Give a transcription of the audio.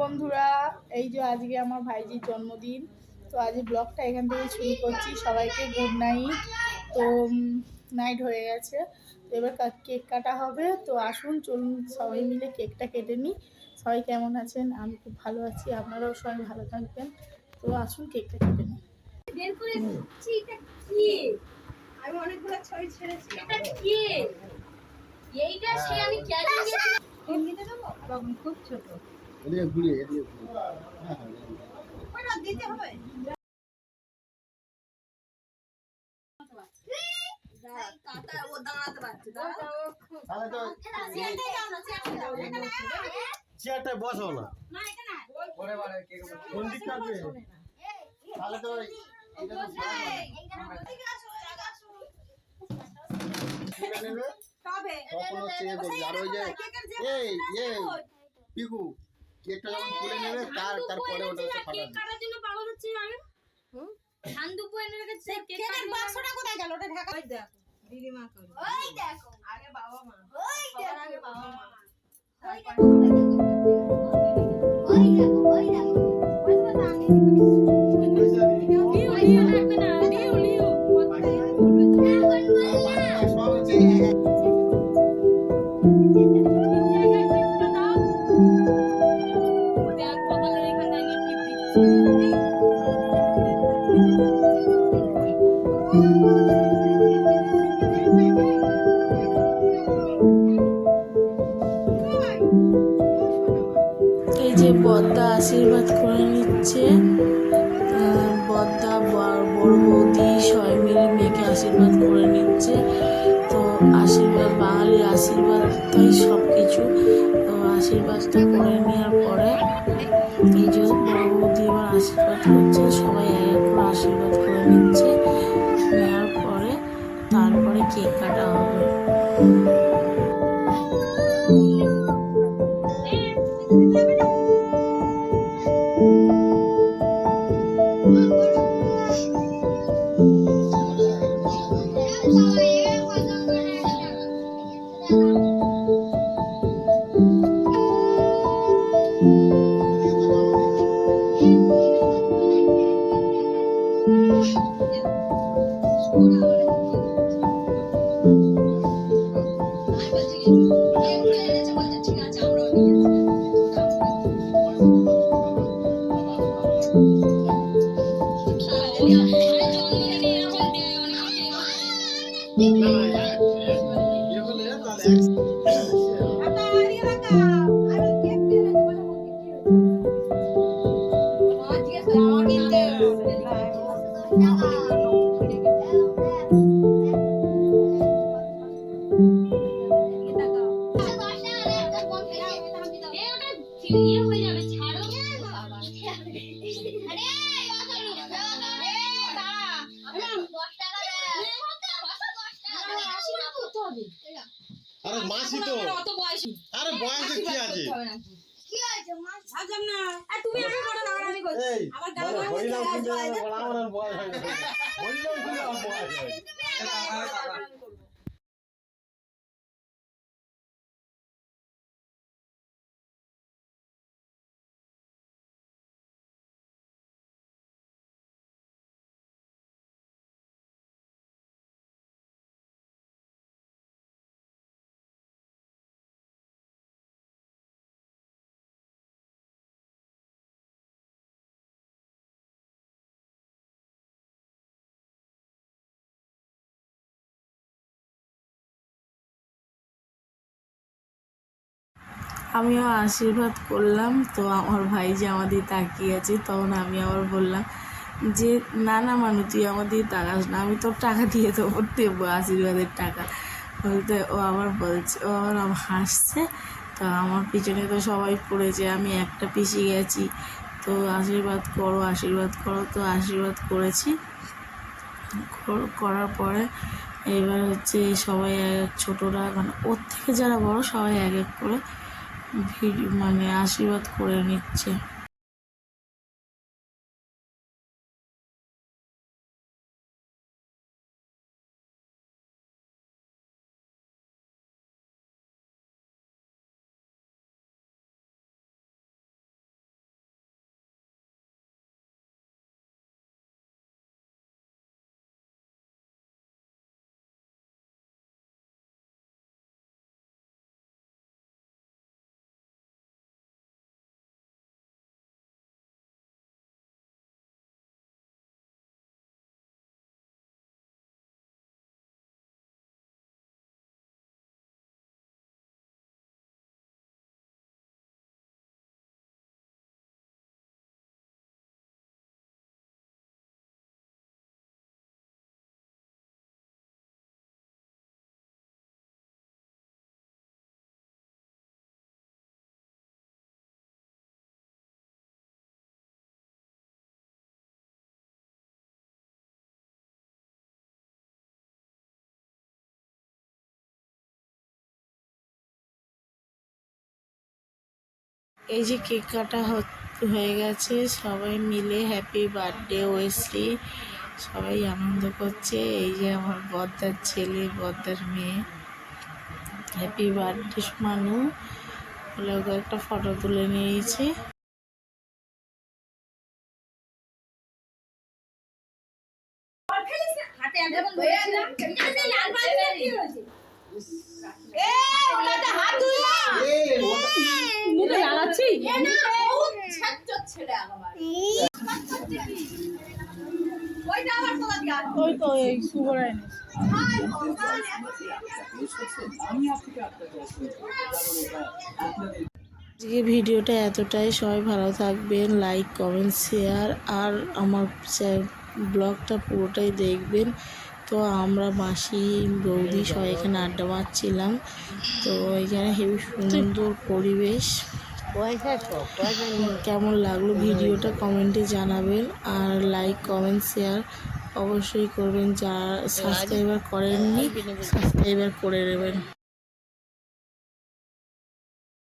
বন্ধুরা, এই যে আজকে আমার ভাইজির জন্মদিন। তো আজ ব্লগটা এখান থেকে শুরু করছি। সবাইকে গুড নাইট। তো নাইট হয়ে গেছে, তো এবার কেক কাটা হবে। তো আসুন, চলুন সবাই মিলে কেকটা কেটে নিই। সবাই কেমন আছেন? আমি খুব ভালো আছি, আপনারাও সবাই ভালো থাকবেন। তো আসুন কেকটা কেটে নিই। আমি অনেকগুলো ছবি ছেড়েছি। এটা কি? এইটা সে আমি কেন নিয়েছিলাম? হিন্দিতে দেবো বাবু, খুব ছোট। এদিকে ঘুরিয়ে হ্যাঁ ওটা দিতে হবে। চেয়ারটা বসো না, কোন দিক কাটবে তাহলে তো এটা তো নেবে তখন হচ্ছে আর ওই যে এই এই পিকু কেকটা যখন তুলে নেবে তারপরে ওটা হচ্ছে ফাটাবে। কাটার জন্য পাগল হচ্ছে আমি। ধান দুপো এনে রেখেছে, কেকের বাক্সটা কোথায় গেল? ওটা ঢাকা। ওই দেখো দিদিমা করে। ওই দেখো আগে বাবা মা, ওই দেখো আগে বাবা মা, ওই দেখো ওই দেখো ওই দেখো ওই তো আমি লিও রাখবে না, লিও সব হচ্ছে দেখ কপালের এখানে আমি টিপ দিচ্ছি। এই যে বদ্দা আশীর্বাদ করে নিচ্ছে। বদ্দা বড় বৌদি সবাই মিলে মেয়েকে আশীর্বাদ করে নিচ্ছে। তো আশীর্বাদ, বাঙালির আশীর্বাদ তাই সব কিছু। তো আশীর্বাদটা করে নেওয়ার পরে এই যে বড় বৌদি এবার আশীর্বাদ করছে, সবাই এক এক করে আশীর্বাদ করে নিচ্ছে। নেওয়ার পরে তারপরে কেক কাটা হবে। আরে মাসি তো অত বয়সী আরে বয়সে কি আছে কি আছে মাছ ভাবলাম না। আর তুমি আমি বড় না, আমি বলছি এই আমার বলো, গাল হরিনাম শুনতে বলা আমার আর বয়স হয় না। হরিনাম শুনতে আমার বয়স হয়। আমিও আশীর্বাদ করলাম। তো আমার ভাই যে আমার দিকে তাকিয়ে আছে, তখন আমি আবার বললাম যে না না মানু, তুই আমার দিকে তাকাস না, আমি তোর টাকা দিয়ে দেবো আশীর্বাদের টাকা বলতে। ও আবার বলছে, ও আবার হাসছে। তো আমার পিছনে তো সবাই পড়েছে, আমি একটা পিসি গেছি। তো আশীর্বাদ করো আশীর্বাদ করো, তো আশীর্বাদ করেছি। করার পরে এবার হচ্ছে সবাই এক ছোটরা, মানে ওর থেকে যারা বড় সবাই এক এক করে মানে আশীর্বাদ করে নিচ্ছে। এই যে কেক কাটা হয়ে গেছে, সবাই মিলে হ্যাপি বার্থডে ওয়েসলি সবাই আনন্দ করছে। এই যে আমার বদ্দার ছেলে, বদ্দার মেয়ে, হ্যাপি বার্থডে মানু বলে ওকে একটা ফটো তুলে নিয়েছি। মুখে লাগাচ্ছি ওই তো এই শুভরায় আজকে ভিডিওটা এতটাই। সবাই ভালো থাকবেন, লাইক কমেন্ট শেয়ার, আর আমার ব্লগটা পুরোটাই দেখবেন। তো আমরা মাসি বৌদি সবাই এখানে আড্ডা মারছিলাম। তো এখানে হেবি সুন্দর পরিবেশ। কেমন লাগলো ভিডিওটা কমেন্টে জানাবেন, আর লাইক কমেন্ট শেয়ার অবশ্যই করবেন। যারা সাবস্ক্রাইবার করেননি সাবস্ক্রাইবার করে নেবেন।